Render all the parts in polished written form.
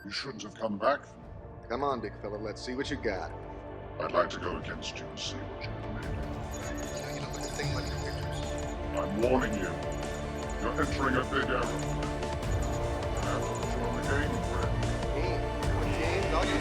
You shouldn't have come back. Come on, big fella, let's see what you got. I'd like to go against you and see what you're made of. You don't look a thing like your pictures. I'm warning you. You're entering a big error. Have to throw the game, friend. Game, doggy.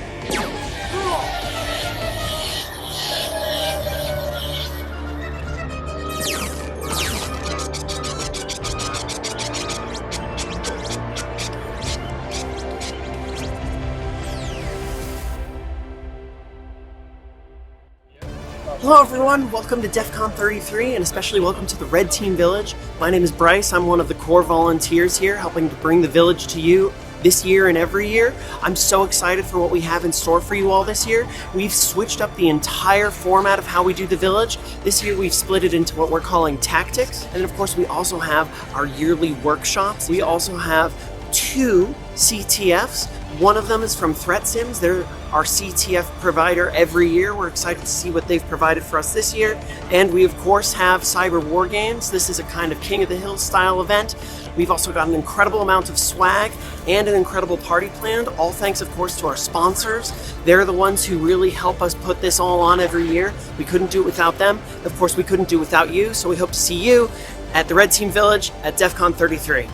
Hello everyone, welcome to DEF CON 33 and especially welcome to the Red Team Village. My name is Bryce, I'm one of the core volunteers here helping to bring the village to you this year and every year. I'm so excited for what we have in store for you all this year. We've switched up the entire format of how we do the village. This year we've split it into what we're calling tactics, and of course we also have our yearly workshops. We also have 2 CTFs. One of them is from Threat Sims. They're our CTF provider every year. We're excited to see what they've provided for us this year. And we of course have Cyber War Games. This is a kind of King of the Hill style event. We've also got an incredible amount of swag and an incredible party planned, all thanks of course to our sponsors. They're the ones who really help us put this all on every year. We couldn't do it without them. Of course we couldn't do it without you, so we hope to see you at the Red Team Village at DEF CON 33.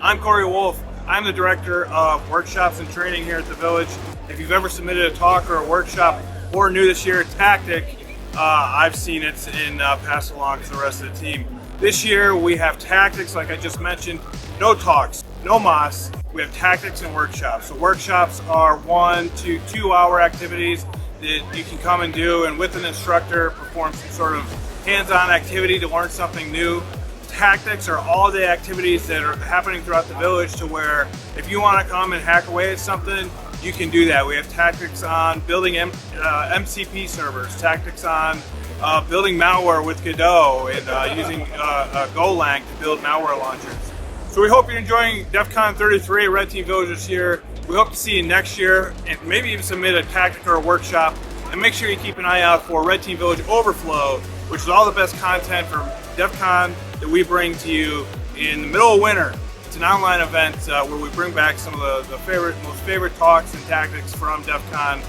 I'm Corey Wolf. I'm the Director of Workshops and Training here at the Village. If you've ever submitted a talk or a workshop or new this year, tactic, I've seen it and passed along to the rest of the team. This year we have tactics, like I just mentioned, no talks, no moss. We have tactics and workshops. So workshops are 1 to 2 hour activities that you can come and do and with an instructor perform some sort of hands-on activity to learn something new. Tactics are all the activities that are happening throughout the village to where if you want to come and hack away at something, you can do that. We have tactics on building MCP servers, tactics on building malware with Godot and using Golang to build malware launchers. So we hope you're enjoying DEF CON 33 at Red Team Village this year. We hope to see you next year and maybe even submit a tactic or a workshop. And make sure you keep an eye out for Red Team Village Overflow, which is all the best content from DEF CON that we bring to you in the middle of winter. It's an online event where we bring back some of the most favorite talks and tactics from DEF CON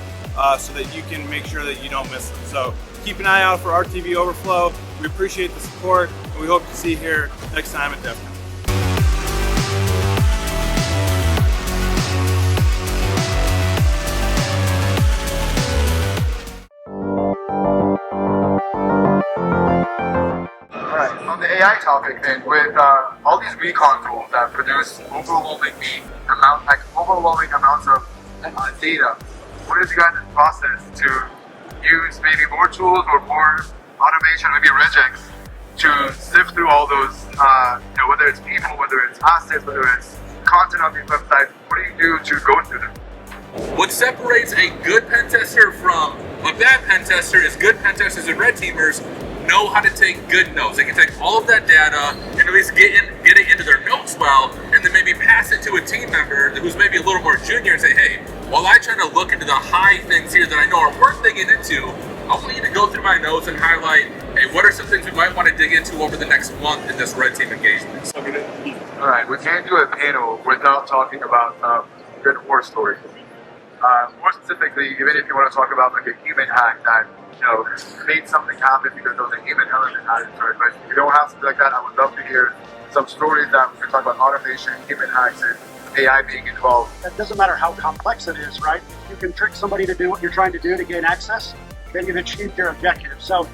so that you can make sure that you don't miss them. So keep an eye out for RTV Overflow. We appreciate the support and we hope to see you here next time at DEF CON. On the AI topic, then, with all these recon tools that produce overwhelming amounts of data, what is your guys' process to use maybe more tools or more automation, maybe regex, to sift through all those, whether it's people, whether it's assets, whether it's content on these websites? What do you do to go through them? What separates a good pen tester from a bad pen tester is good pen testers and red teamers know how to take good notes. They can take all of that data and at least get it into their notes well, and then maybe pass it to a team member who's maybe a little more junior and say, hey, while I try to look into the high things here that I know are worth digging into, I want you to go through my notes and highlight, hey, what are some things we might want to dig into over the next month in this red team engagement? All right, we can't do a panel without talking about good war stories. More specifically, even if you want to talk about like a human hack that made something happen because there was a human element added to it. But if you don't have something like that, I would love to hear some stories that we can talk about automation, human hacks, and AI being involved. It doesn't matter how complex it is, right? If you can trick somebody to do what you're trying to do to gain access, then you've achieved your objective. So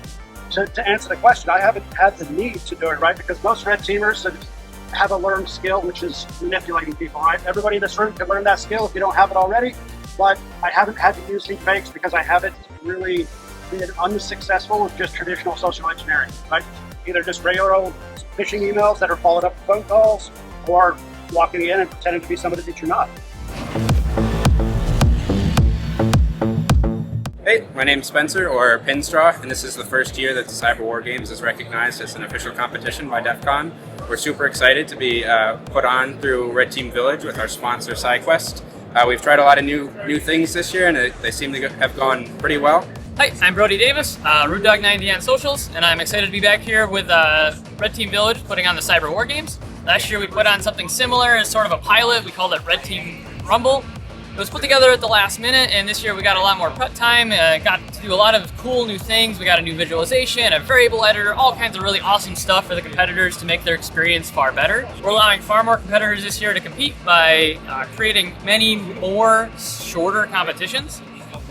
to answer the question, I haven't had the need to do it, right? Because most red teamers have a learned skill, which is manipulating people, right? Everybody in this room can learn that skill if you don't have it already. But I haven't had to use deep fakes because I haven't really been unsuccessful with just traditional social engineering, right? Either just regular old phishing emails that are followed up with phone calls, or walking in and pretending to be somebody that you're not. Hey, my name's Spencer, or Pinstraw, and this is the first year that the Cyber War Games is recognized as an official competition by DEF CON. We're super excited to be put on through Red Team Village with our sponsor SciQuest. We've tried a lot of new things this year, and they seem to have gone pretty well. Hi, I'm Brody Davis, Rude Dog 90 on socials, and I'm excited to be back here with Red Team Village putting on the Cyber War Games. Last year we put on something similar as sort of a pilot. We called it Red Team Rumble. It was put together at the last minute, and this year we got a lot more prep time, got to do a lot of cool new things. We got a new visualization, a variable editor, all kinds of really awesome stuff for the competitors to make their experience far better. We're allowing far more competitors this year to compete by creating many more shorter competitions.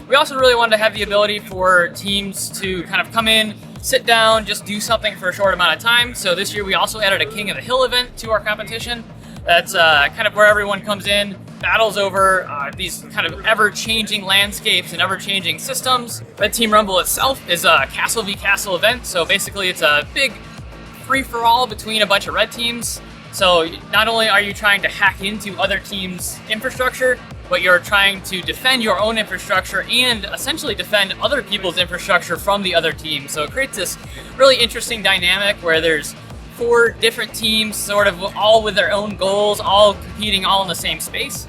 We also really wanted to have the ability for teams to kind of come in, sit down, just do something for a short amount of time. So this year we also added a King of the Hill event to our competition. That's kind of where everyone comes in, battles over these kind of ever-changing landscapes and ever-changing systems. Red Team Rumble itself is a castle v castle event, so basically it's a big free-for-all between a bunch of red teams. So not only are you trying to hack into other teams' infrastructure, but you're trying to defend your own infrastructure and essentially defend other people's infrastructure from the other team. So it creates this really interesting dynamic where there's 4 different teams sort of all with their own goals, all competing all in the same space.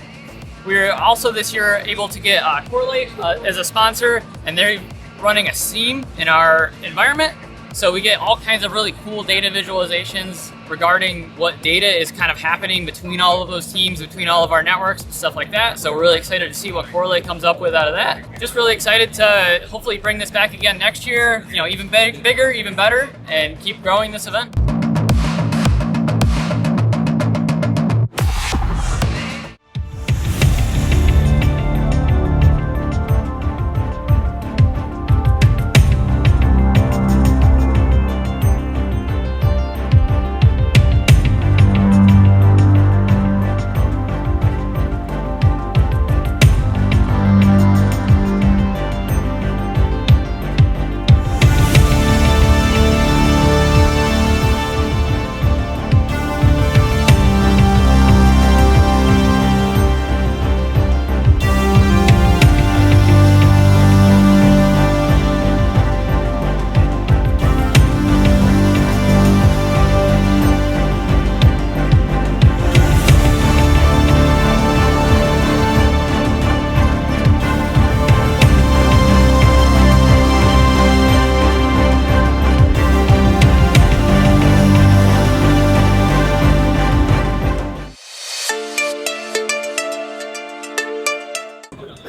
We're also this year able to get Correlate as a sponsor, and they're running a SIEM in our environment. So we get all kinds of really cool data visualizations regarding what data is kind of happening between all of those teams, between all of our networks and stuff like that. So we're really excited to see what Correlate comes up with out of that. Just really excited to hopefully bring this back again next year, even bigger, even better, and keep growing this event.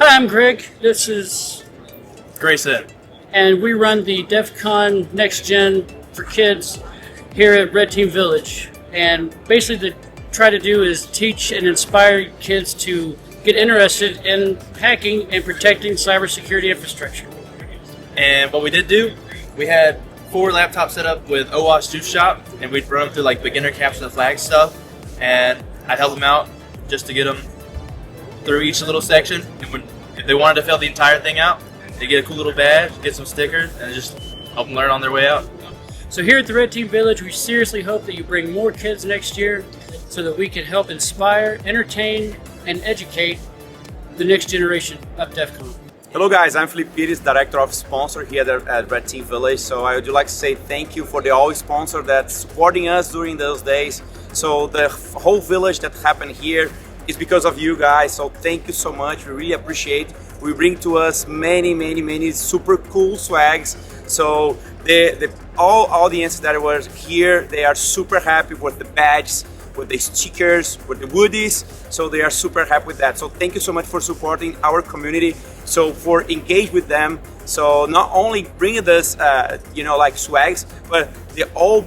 Hi, I'm Greg. This is Grayson. and we run the DEF CON Next Gen for kids here at Red Team Village. And basically, the try to do is teach and inspire kids to get interested in hacking and protecting cybersecurity infrastructure. And what we did do, we had 4 laptops set up with OWASP Juice Shop, and we'd run them through like beginner capture the flag stuff, and I'd help them out just to get them through each little section. And if they wanted to fill the entire thing out, they get a cool little badge, get some stickers, and just help them learn on their way out. So here at the Red Team Village, we seriously hope that you bring more kids next year so that we can help inspire, entertain, and educate the next generation of DEF CON. Hello guys, I'm Felipe Pires, Director of Sponsor here at Red Team Village. So I would like to say thank you for the all sponsor that's supporting us during those days. So the whole village that happened here is because of you guys. So thank you so much, we really appreciate. We bring to us many super cool swags. So all audience that was here, they are super happy with the badges, with the stickers, with the woodies, so they are super happy with that. So thank you so much for supporting our community, so for engage with them. So not only bringing us, like swags, but all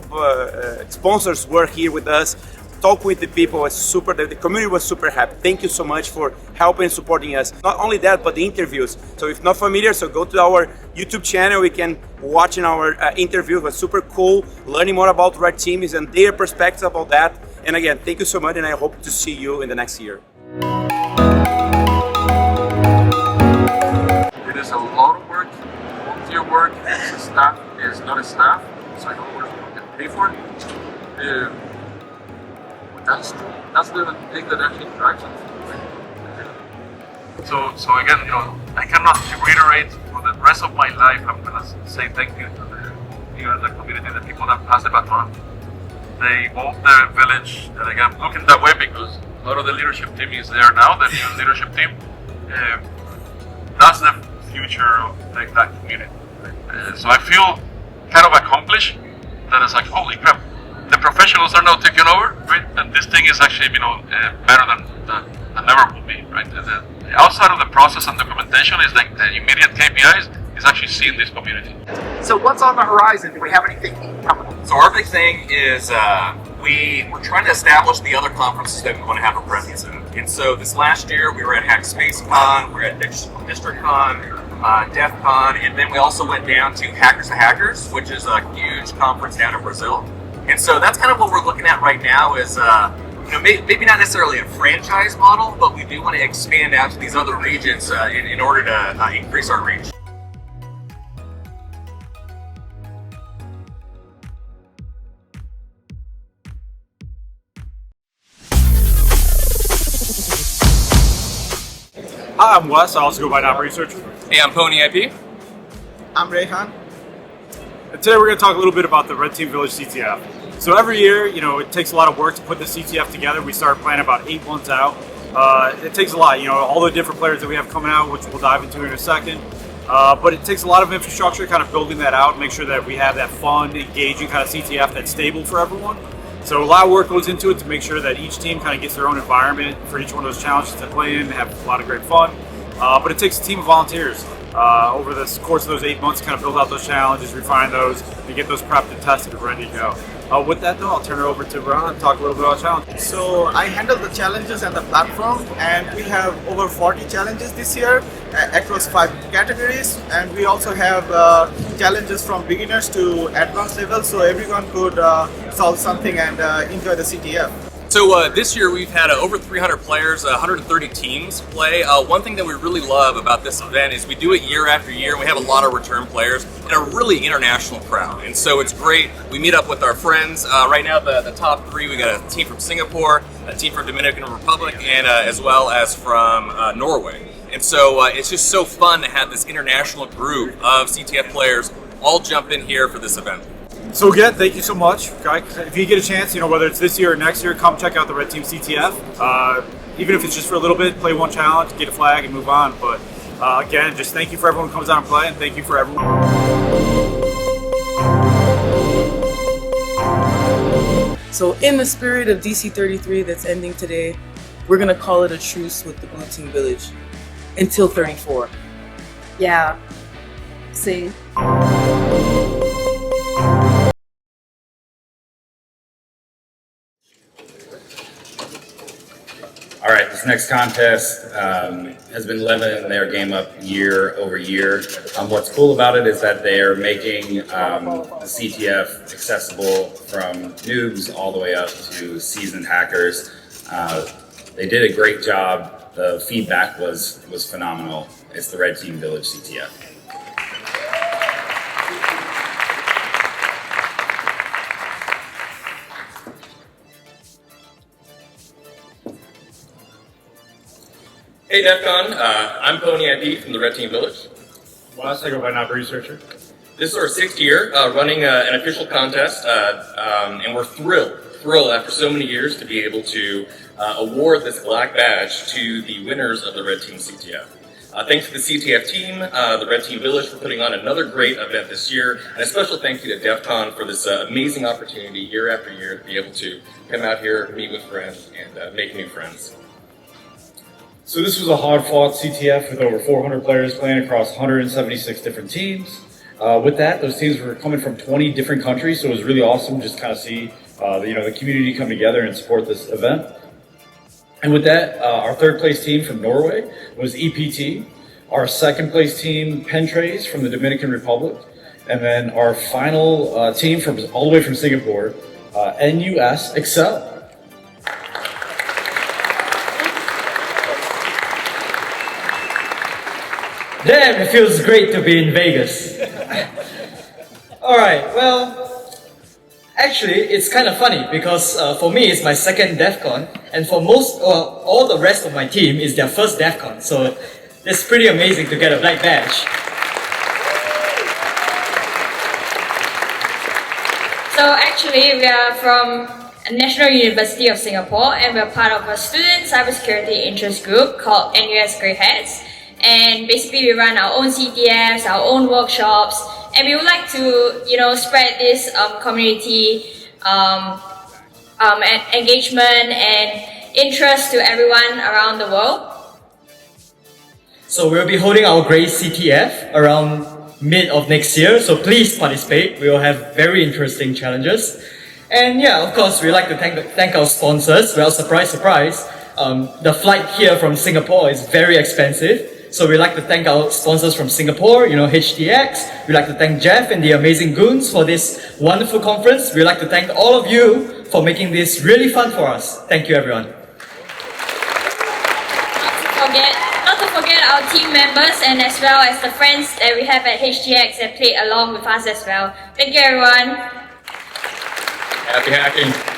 sponsors were here with us, talk with the people, the community was super happy. Thank you so much for helping and supporting us. Not only that, but the interviews. So if not familiar, so go to our YouTube channel, we can watch in our interview. It was super cool, learning more about Red Teams and their perspective about that. And again, thank you so much, and I hope to see you in the next year. It is a lot of work, volunteer work. It's a staff, it's not a staff, so I don't work and pay for it. That's the thing that actually drives us. So again, I cannot reiterate for the rest of my life. I'm gonna say thank you to the community, the people that pass the baton. they moved the village, and again, looking that way because a lot of the leadership team is there now, the new leadership team. That's the future of that community. So I feel kind of accomplished. That is like, holy crap, the professionals are now taking over, right? And this thing is actually, better than ever will be, right? And outside of the process and documentation is like the immediate KPIs is actually seeing this community. So what's on the horizon? Do we have anything coming up? So our big thing is we're trying to establish the other conferences that we want to have a presence in. And so this last year we were at Hackspace Con, we were at District Con, DEF Con, and then we also went down to Hackers to Hackers, which is a huge conference down in Brazil. And so that's kind of what we're looking at right now is maybe not necessarily a franchise model, but we do want to expand out to these other regions in order to increase our reach. Hi, I'm Wes. I also go by Not Researcher. Hey, I'm Pony IP. I'm Rehan. And today we're going to talk a little bit about the Red Team Village CTF. So every year, it takes a lot of work to put the CTF together. We start planning about 8 months out. It takes a lot, all the different players that we have coming out, which we'll dive into in a second. But it takes a lot of infrastructure, kind of building that out, make sure that we have that fun, engaging kind of CTF that's stable for everyone. So a lot of work goes into it to make sure that each team kind of gets their own environment for each one of those challenges to play in, have a lot of great fun. But it takes a team of volunteers over the course of those 8 months to kind of build out those challenges, refine those, and get those prepped and tested and ready to go. With that though, I'll turn it over to Ron and talk a little bit about challenges. So I handle the challenges and the platform, and we have over 40 challenges this year across 5 categories, and we also have challenges from beginners to advanced level, so everyone could solve something and enjoy the CTF. So this year we've had over 300 players, 130 teams play. One thing that we really love about this event is we do it year after year, and we have a lot of return players and a really international crowd. And so it's great. We meet up with our friends. Right now the top 3, we got a team from Singapore, a team from Dominican Republic, and as well as from Norway. And so it's just so fun to have this international group of CTF players all jump in here for this event. So again, thank you so much. If you get a chance, whether it's this year or next year, come check out the Red Team CTF. Even if it's just for a little bit, play one challenge, get a flag, and move on. But again, just thank you for everyone who comes out and play, and thank you for everyone. So in the spirit of DC33 that's ending today, we're gonna call it a truce with the Blue Team Village until 34. Yeah. Sing. All right, this next contest has been leveling their game up year over year. What's cool about it is that they are making the CTF accessible from noobs all the way up to seasoned hackers. They did a great job. The feedback was phenomenal. It's the Red Team Village CTF. Hey DEF CON, I'm Pony IP from the Red Team Village. Wes, I go by Not Researcher. This is our 6th year running an official contest, and we're thrilled after so many years to be able to award this black badge to the winners of the Red Team CTF. Thanks to the CTF team, the Red Team Village for putting on another great event this year, and a special thank you to DEF CON for this amazing opportunity year after year to be able to come out here, meet with friends, and make new friends. So this was a hard-fought CTF with over 400 players playing across 176 different teams. With that, those teams were coming from 20 different countries, so it was really awesome just kind of see the community come together and support this event. And with that, our 3rd place team from Norway was EPT, our 2nd place team, Pentrace from the Dominican Republic, and then our final team from all the way from Singapore, NUS Excel. Damn, it feels great to be in Vegas. Alright, well, actually, it's kind of funny because for me, it's my 2nd DEF CON, and for all the rest of my team, is their 1st DEF CON, so it's pretty amazing to get a black badge. actually, we are from National University of Singapore, and we're part of a student cybersecurity interest group called NUS Grey Hats. And basically, we run our own CTFs, our own workshops, and we would like to, spread this community and engagement and interest to everyone around the world. So we'll be holding our Grey CTF around mid of next year, so please participate. We will have very interesting challenges. And yeah, of course, we'd like to thank our sponsors. Well, surprise, surprise, the flight here from Singapore is very expensive. So we'd like to thank our sponsors from Singapore, HTX. We'd like to thank Jeff and the Amazing Goons for this wonderful conference. We'd like to thank all of you for making this really fun for us. Thank you, everyone. Not to forget our team members and as well as the friends that we have at HTX that played along with us as well. Thank you, everyone. Happy hacking.